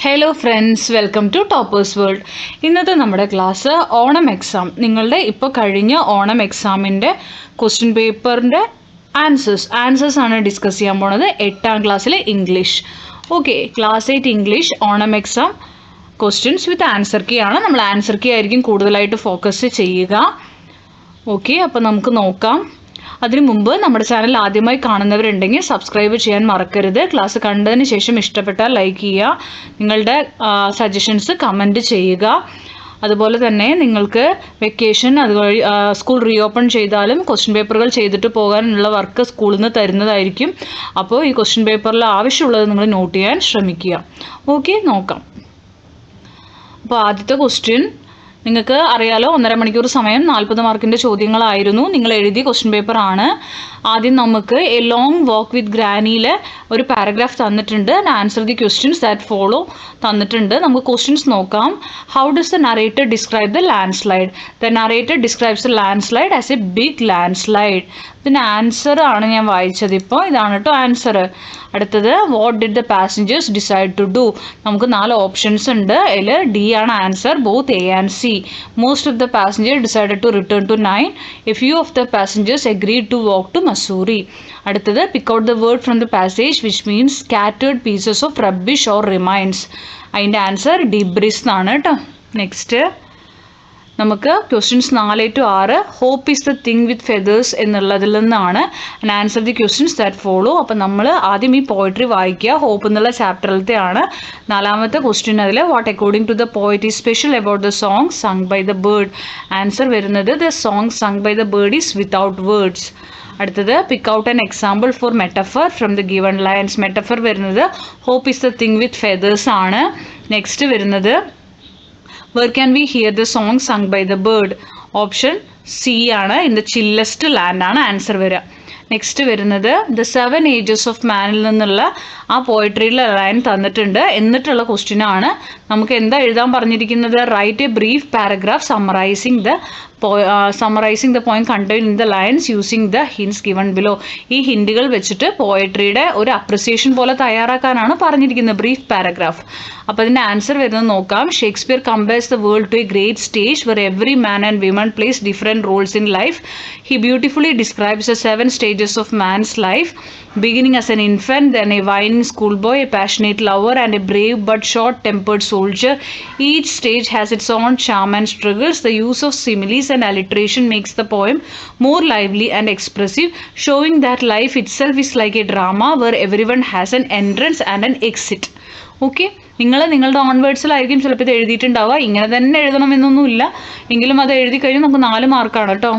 Hello friends, welcome to toppers world. ഇന്നത്തെ നമ്മുടെ class Onam exam. നിങ്ങളുടെ ഇപ്പോൾ കഴിഞ്ഞ ഓണം എക്സാമിൻ്റെ ക്വസ്റ്റ്യൻ പേപ്പറിൻ്റെ ആൻസേഴ്സ് ആണ് ഡിസ്കസ് ചെയ്യാൻ പോണത്. 8ാം ക്ലാസ്സിലെ English. Okay, class 8 English Onam exam questions with answer key ആണ്. നമ്മൾ ആൻസർ കീ ആയിരിക്കും കൂടുതലായിട്ട് ഫോക്കസ് ചെയ്യുക. ഓക്കെ, അപ്പോൾ നമുക്ക് നോക്കാം. അതിനു മുമ്പ് നമ്മുടെ ചാനൽ ആദ്യമായി കാണുന്നവരുണ്ടെങ്കിൽ സബ്സ്ക്രൈബ് ചെയ്യാൻ മറക്കരുത്. ക്ലാസ് കണ്ടതിന് ശേഷം ഇഷ്ടപ്പെട്ടാൽ ലൈക്ക് ചെയ്യുക, നിങ്ങളുടെ സജഷൻസ് കമൻറ്റ് ചെയ്യുക. അതുപോലെ തന്നെ നിങ്ങൾക്ക് വെക്കേഷൻ അതുവഴി സ്കൂൾ റീഓപ്പൺ ചെയ്താലും ക്വസ്റ്റ്യൻ പേപ്പറുകൾ ചെയ്തിട്ട് പോകാനുള്ള വർക്ക് സ്കൂളിൽ നിന്ന് തരുന്നതായിരിക്കും. അപ്പോൾ ഈ ക്വസ്റ്റ്യൻ പേപ്പറിൽ ആവശ്യമുള്ളത് നിങ്ങൾ നോട്ട് ചെയ്യാൻ ശ്രമിക്കുക. ഓക്കെ, നോക്കാം. അപ്പോൾ ആദ്യത്തെ ക്വസ്റ്റ്യൻ നിങ്ങൾക്ക് അറിയാലോ, 1.5 മണിക്കൂർ സമയം 40 മാർക്കിൻ്റെ ചോദ്യങ്ങളായിരുന്നു. നിങ്ങൾ എഴുതിയ ക്വസ്റ്റ്യൻ പേപ്പർ ആണ്. ആദ്യം നമുക്ക് എ ലോങ് വാക്ക് വിത്ത് ഗ്രാനിയിലെ ഒരു പാരഗ്രാഫ് തന്നിട്ടുണ്ട്. Answer the questions that follow തന്നിട്ടുണ്ട്. നമുക്ക് ക്വസ്റ്റ്യൻസ് നോക്കാം. How does the narrator describe the landslide? The narrator describes the landslide as a big landslide. ഇതിന് ആൻസർ ആണ് ഞാൻ വായിച്ചത്. ഇപ്പോൾ ഇതാണ് കേട്ടോ ആൻസർ. അടുത്തത്, what did the passengers decide to do? നമുക്ക് 4 ഓപ്ഷൻസ് ഉണ്ട്. അതിൽ ഡി ആണ് answer, both A and C. Most of the passengers decided to return to nine. A few of the passengers agreed to walk to Mussoorie. അടുത്തത്, pick out the word from the passage which means scattered pieces of rubbish or remains. അതിൻ്റെ answer debris എന്നാണ് കേട്ടോ. Next നമുക്ക് questions 4 to 6 hope is the thing with feathers എന്നുള്ളതിൽ നിന്നാണ്. Answer the questions that follow. അപ്പം നമ്മൾ ആദ്യം ഈ പോയട്രി വായിക്കുക. ഹോപ്പ് എന്നുള്ള ചാപ്റ്ററിലത്തെ ആണ്. 4ാമത്തെ ക്വസ്റ്റ്യൻ അതിൽ, what according to the poet is special about the song sung by the bird? Answer വരുന്നത്, the song sung by the bird is without words. അടുത്തത്, pick out an example for metaphor from the given lines. Metaphor വരുന്നത് hope is the thing with feathers ആണ്. Next വരുന്നത്, where can we hear the song sung by the bird? Option C ആണ്, in the ചില്ലസ്റ്റ് land ആണ് answer വരിക. Next വരുന്നത്, the 7 ages of മാനിൽ നിന്നുള്ള ആ പോയട്രിയിലെ line തന്നിട്ടുണ്ട്. എന്നിട്ടുള്ള ക്വസ്റ്റ്യൻ ആണ്. നമുക്ക് എന്താ എഴുതാൻ പറഞ്ഞിരിക്കുന്നത്? Write a brief paragraph summarising the point contain in the lines using the hints given below. ഈ ഹിൻഡുകൾ വെച്ചിട്ട് പോയട്രിയുടെ ഒരു അപ്രിസിയേഷൻ പോലെ തയ്യാറാക്കാനാണ് പറഞ്ഞിരിക്കുന്നത്, ബ്രീഫ് പാരഗ്രാഫ്. അപ്പോൾ അതിൻ്റെ ആൻസർ വരുന്നത് നോക്കാം. Shakespeare compares the world to a great stage where every man and women plays different roles in life. He beautifully describes the 7 stages of man's life, beginning as an infant, then a whining schoolboy, a passionate lover, and a brave but short-tempered soldier. Each stage has its own charm and struggles. The use of similes and alliteration makes the poem more lively and expressive, showing that life itself is like a drama where everyone has an entrance and an exit. Okay, നിങ്ങളുടെ on വേർഡ്സിലായിരിക്കും ചിലപ്പോൾ ഇത് എഴുതിയിട്ടുണ്ടാവുക. ഇങ്ങനെ തന്നെ എഴുതണമെന്നൊന്നുമില്ല, എങ്കിലും അത് എഴുതി കഴിഞ്ഞാൽ നമുക്ക് 4 മാർക്കാണ് കേട്ടോ.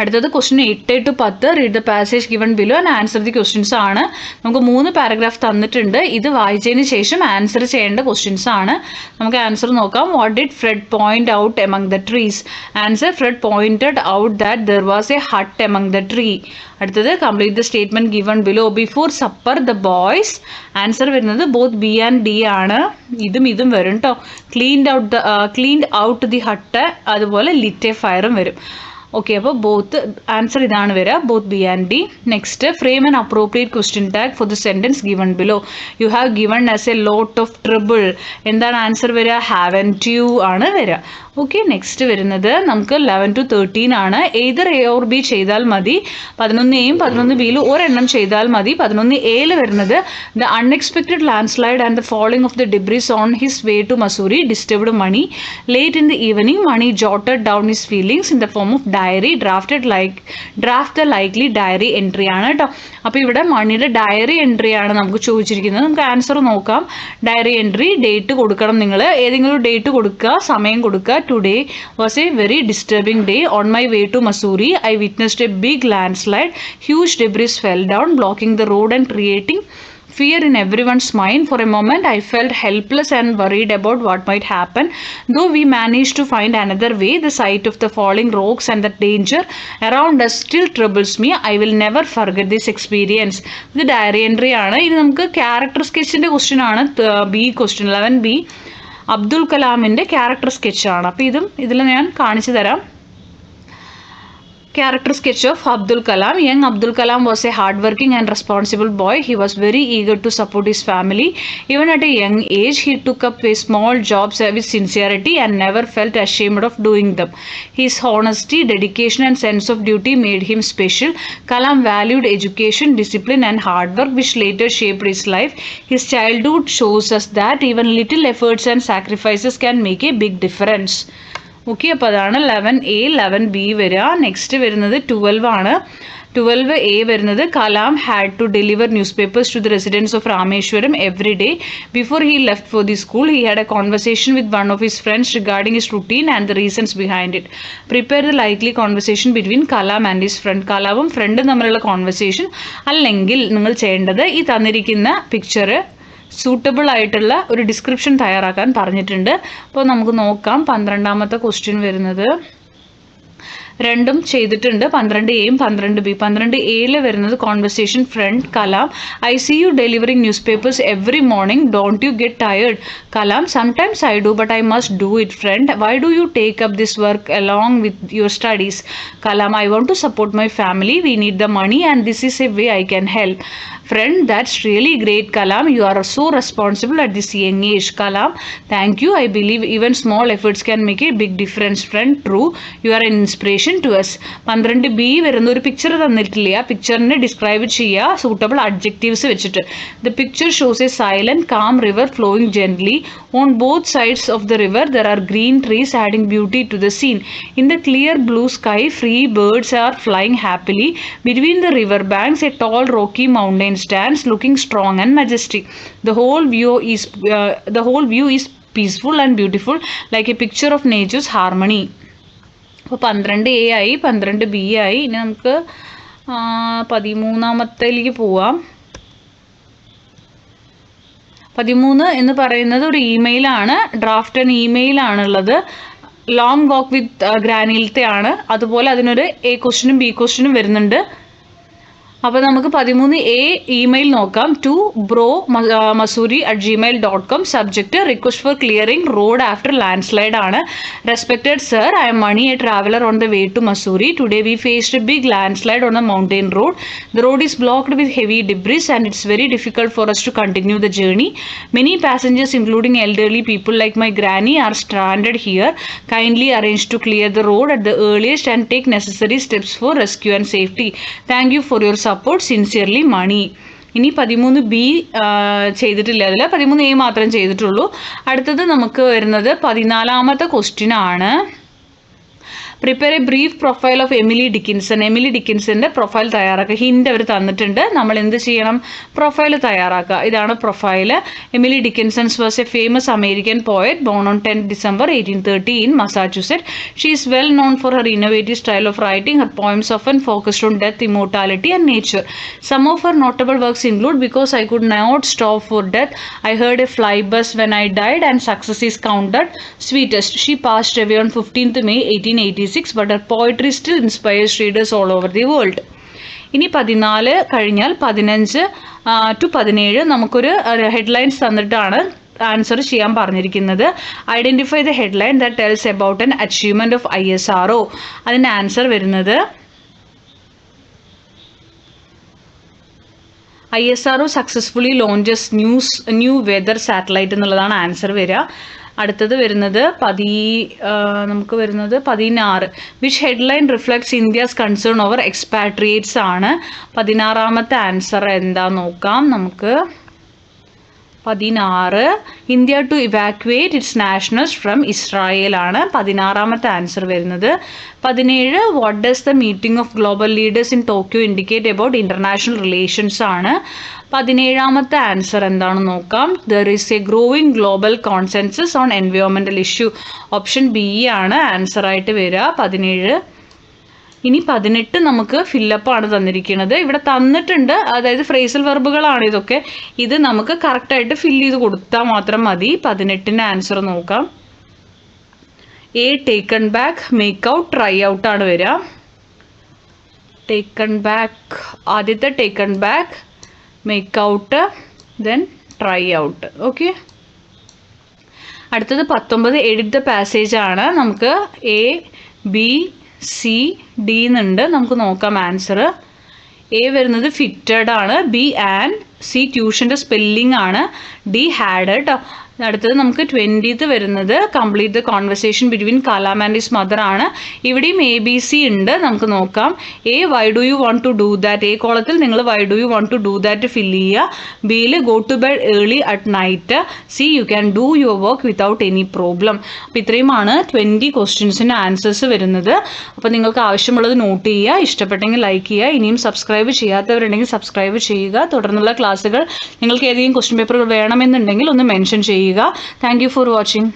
അടുത്തത് question 8 to 10 read the passage given below and answer the questions ആണ്. നമുക്ക് 3 പാരഗ്രാഫ് തന്നിട്ടുണ്ട്. ഇത് വായിച്ചതിന് ശേഷം ആൻസർ ചെയ്യേണ്ട ക്വസ്റ്റ്യൻസ് ആണ്. നമുക്ക് ആൻസർ നോക്കാം. What did Fred point out among the trees? Answer, Fred pointed out that there was a hut among the tree. അടുത്തത്, complete the statement given below. Before supper the boys. Answer വരുന്നത് both B and D ആണ്. ഇതും വരും കേട്ടോ. Cleaned out the hut, അതുപോലെ lit a ഫയറും വരും. Okay, അപ്പോൾ ബോത്ത് ആൻസർ ഇതാണ് വരിക, both B and D. Next, frame an appropriate question tag for the sentence given below. You have given us a lot of trouble. എന്താണ് answer വരിക? Haven't U ആണ് വരിക. Okay, next വരുന്നത് നമുക്ക് 11 to 13 ആണ്. Either A or B ചെയ്താൽ മതി. 11A-യും 11B-യിലും ഒരെണ്ണം ചെയ്താൽ മതി. 11A-യിൽ വരുന്നത്, the unexpected landslide and the falling of the debris on his way to Mussoorie disturbed Mani. Late in the evening Mani jotted down his feelings in the form of diary. Draft the likely diary entry ആണ് കേട്ടോ. അപ്പോൾ ഇവിടെ മണിയുടെ diary entry ആണ് നമുക്ക് ചോദിച്ചിരിക്കുന്നത്. നമുക്ക് answer നോക്കാം. ഡയറി എൻട്രി, ഡേറ്റ് കൊടുക്കണം. നിങ്ങൾ ഏതെങ്കിലും ഡേറ്റ് കൊടുക്കുക, സമയം കൊടുക്കുക. Today was a very disturbing day. On my way to Mussoorie, I witnessed a big landslide. Huge debris fell down, blocking the road and creating fear in everyone's mind. For a moment, I felt helpless and worried about what might happen. Though we managed to find another way, the sight of the falling rocks and the danger around us still troubles me. I will never forget this experience. ഇത് diary entry ആണ്. ഇനി നമുക്ക് character സ്കെച്ചിൻ്റെ question ആണ്. B question 11B, Abdul കലാമിൻ്റെ character സ്കെച്ചാണ്. അപ്പോൾ ഇതിൽ ഞാൻ കാണിച്ചു തരാം. Character sketch of Abdul Kalam. Young Abdul Kalam was a hardworking and responsible boy. He was very eager to support his family. Even at a young age, he took up a small jobs with sincerity and never felt ashamed of doing them. His honesty, dedication, and sense of duty made him special. Kalam valued education, discipline, and hard work, which later shaped his life. His childhood shows us that even little efforts and sacrifices can make a big difference. Okay, അപ്പോൾ അതാണ് 11A 11B വരിക. Next വരുന്നത് 12 ആണ്. 12A വരുന്നത് Kalam had to deliver newspapers to the residents of Rameswaram every day before he left for the school. He had a conversation with one of his friends regarding his routine and the reasons behind it. Prepare the likely conversation between Kalam and his friend. കലാമും ഫ്രണ്ടും തമ്മിലുള്ള conversation, അല്ലെങ്കിൽ നിങ്ങൾ ചെയ്യേണ്ടത് ഈ തന്നിരിക്കുന്ന picture suitable ആയിട്ടുള്ള ഒരു ഡിസ്ക്രിപ്ഷൻ തയ്യാറാക്കാൻ പറഞ്ഞിട്ടുണ്ട്. അപ്പോൾ നമുക്ക് നോക്കാം. 12ാമത്തെ ക്വസ്റ്റ്യൻ വരുന്നത് രണ്ടും ചെയ്തിട്ടുണ്ട്, 12A 12B. 12A വരുന്നത് conversation friend Kalam. I see you delivering newspapers every morning, don't you get tired? Kalam, sometimes I do but I must do it. Friend, why do you take up this work along with your studies? Kalam, I want to support my family, we need the money and this is a way I can help. Friend, that's really great, Kalam. You are so responsible at this young age. Kalam, thank you. I believe even small efforts can make a big difference. Friend, true. You are an inspiration to us. 12B വരുന്ന ഒരു picture തന്നിട്ടില്ല. ആ പിക്ചറിനെ describe ചെയ്യുക suitable adjectives വെച്ചിട്ട്. The picture shows a silent, calm river flowing gently. On both sides of the river, there are green trees adding beauty to the scene. In the clear blue sky, free birds are flying happily. Between the river banks, a tall rocky mountain stands, looking strong and majestic. The whole view is peaceful and beautiful, like a picture of nature's harmony. അപ്പോൾ 12A ആയി, 12B ആയി. ഇനി നമുക്ക് 13ാമത്തേലേക്ക് പോവാം. 13 എന്ന് പറയുന്നത് ഒരു ഇമെയിലാണ്, draft and ഇമെയിലാണുള്ളത്. Long വാക്ക് വിത്ത് ഗ്രാനിലത്തെ ആണ്. അതുപോലെ അതിനൊരു A ക്വസ്റ്റ്യനും B ക്വസ്റ്റ്യനും വരുന്നുണ്ട്. അപ്പോൾ നമുക്ക് 13A ഇമെയിൽ നോക്കാം. To bro Mussoorie @gmail.com. Subject request for clearing road after landslide ആണ്. Respected sir, I'm Mani, a traveller on the way to Mussoorie. Today we faced a big landslide on a mountain road. The road is blocked with heavy debris and it's very difficult for us to continue the journey. Many passengers, including elderly people like my granny, are stranded here. Kindly arrange to clear the road at the earliest and take necessary steps for rescue and safety. Thank you for your support. Sincerely, Mani. ഇനി 13B ചെയ്തിട്ടില്ല, അതിൽ 13A മാത്രം ചെയ്തിട്ടുള്ളൂ. അടുത്തത് നമുക്ക് വരുന്നത് 14ാമത്തെ question ആണ്. Prepare a brief profile of Emily Dickinson. Emily ഡിക്കിൻസന്റെ പ്രൊഫൈൽ തയ്യാറാക്കുക. ഹിന്റ് അവർ തന്നിട്ടുണ്ട്, നമ്മൾ എന്ത് ചെയ്യണം? പ്രൊഫൈൽ തയ്യാറാക്കുക. ഇതാണ് profile. Emily Dickinson's was a famous American poet born on 10 December 1830 in Massachusetts. She is well known for her innovative style of writing. Her poems often focused on death, immortality and nature. Some of her notable works include Because I Could Not Stop for Death, I Heard a Fly Buzz When I Died, and Success is Counted Sweetest. She passed away on 15th May 1886, but her poetry still inspires readers all over the world. ഇനി 14 കഴിഞ്ഞാൽ 15 to 17 നമുക്കൊരു headlines തന്നിട്ടാണ് answer ചെയ്യാൻ പറഞ്ഞിരിക്കുന്നത്. Identify the headline that tells about an achievement of ISRO. അതിൻ്റെ answer വരുന്നത് ISRO successfully launches new weather satellite എന്നുള്ളതാണ് answer വരിക. അടുത്തത് വരുന്നത് നമുക്ക് വരുന്നത് 16. Which headline reflects India's concern over expatriates ആണ്. 16ാമത്തെ ആൻസർ എന്താ നോക്കാം നമുക്ക്. 16 India to evacuate its nationals from Israel ആണ് 16ാമത്തെ ആൻസർ വരുന്നത്. 17 what does the meeting of global leaders in Tokyo indicate about international relations ആണ്. 17ാമത്തെ ആൻസർ എന്താണെന്ന് നോക്കാം. There is a growing global consensus on എൻവയോൺമെന്റൽ ഇഷ്യൂ. ഓപ്ഷൻ B ആണ് answer ആയിട്ട് വരിക 17. ഇനി 18 നമുക്ക് ഫില്ലപ്പ് ആണ് തന്നിരിക്കുന്നത്. ഇവിടെ തന്നിട്ടുണ്ട്, അതായത് ഫ്രേസൽ വെർബുകളാണ് ഇതൊക്കെ. ഇത് നമുക്ക് കറക്റ്റായിട്ട് ഫില്ല് ചെയ്ത് കൊടുത്താൽ മാത്രം മതി. 18ൻ്റെ ആൻസർ നോക്കാം. A taken back, make out, try out ആണ് വരിക. ടേക്കൺ ബാക്ക്, ആദ്യത്തെ taken back, make out, then try out. Okay, അടുത്തത് 19 എഡിറ്റ് ദ പാസേജ് ആണ്. നമുക്ക് A, B, സി ഡി എന്നുണ്ട്. നമുക്ക് നോക്കാം ആൻസർ. എ വരുന്നത് ഫിറ്റഡ് ആണ്, ബി ആൻഡ്, സി ട്യൂഷൻ്റെ സ്പെല്ലിംഗ് ആണ്, ഡി ഹാഡ് കേട്ടോ. അടുത്തത് നമുക്ക് 20th വരുന്നത് complete the conversation between Kalam and his mother ആണ്. ഇവിടെയും എ ബി സി ഉണ്ട്. നമുക്ക് നോക്കാം. A why do you want to do that, A കോളത്തിൽ നിങ്ങൾ why do you want to do that fill ചെയ്യുക. ബിയിൽ go to bed early at night. C you can do your work without any problem. അപ്പോൾ ഇത്രയുമാണ് 20 ക്വസ്റ്റ്യൻസിൻ്റെ answers വരുന്നത്. അപ്പോൾ നിങ്ങൾക്ക് ആവശ്യമുള്ളത് നോട്ട് ചെയ്യുക, ഇഷ്ടപ്പെട്ടെങ്കിൽ ലൈക്ക് ചെയ്യുക. ഇനിയും സബ്സ്ക്രൈബ് ചെയ്യാത്തവരുണ്ടെങ്കിൽ സബ്സ്ക്രൈബ് ചെയ്യുക. തുടർന്നുള്ള ക്ലാസ്സുകൾ നിങ്ങൾക്ക് ഏതെങ്കിലും ക്വസ്റ്റ്യൻ പേപ്പറുകൾ വേണമെന്നുണ്ടെങ്കിൽ ഒന്ന് മെൻഷൻ ചെയ്യുക. Thank you for watching.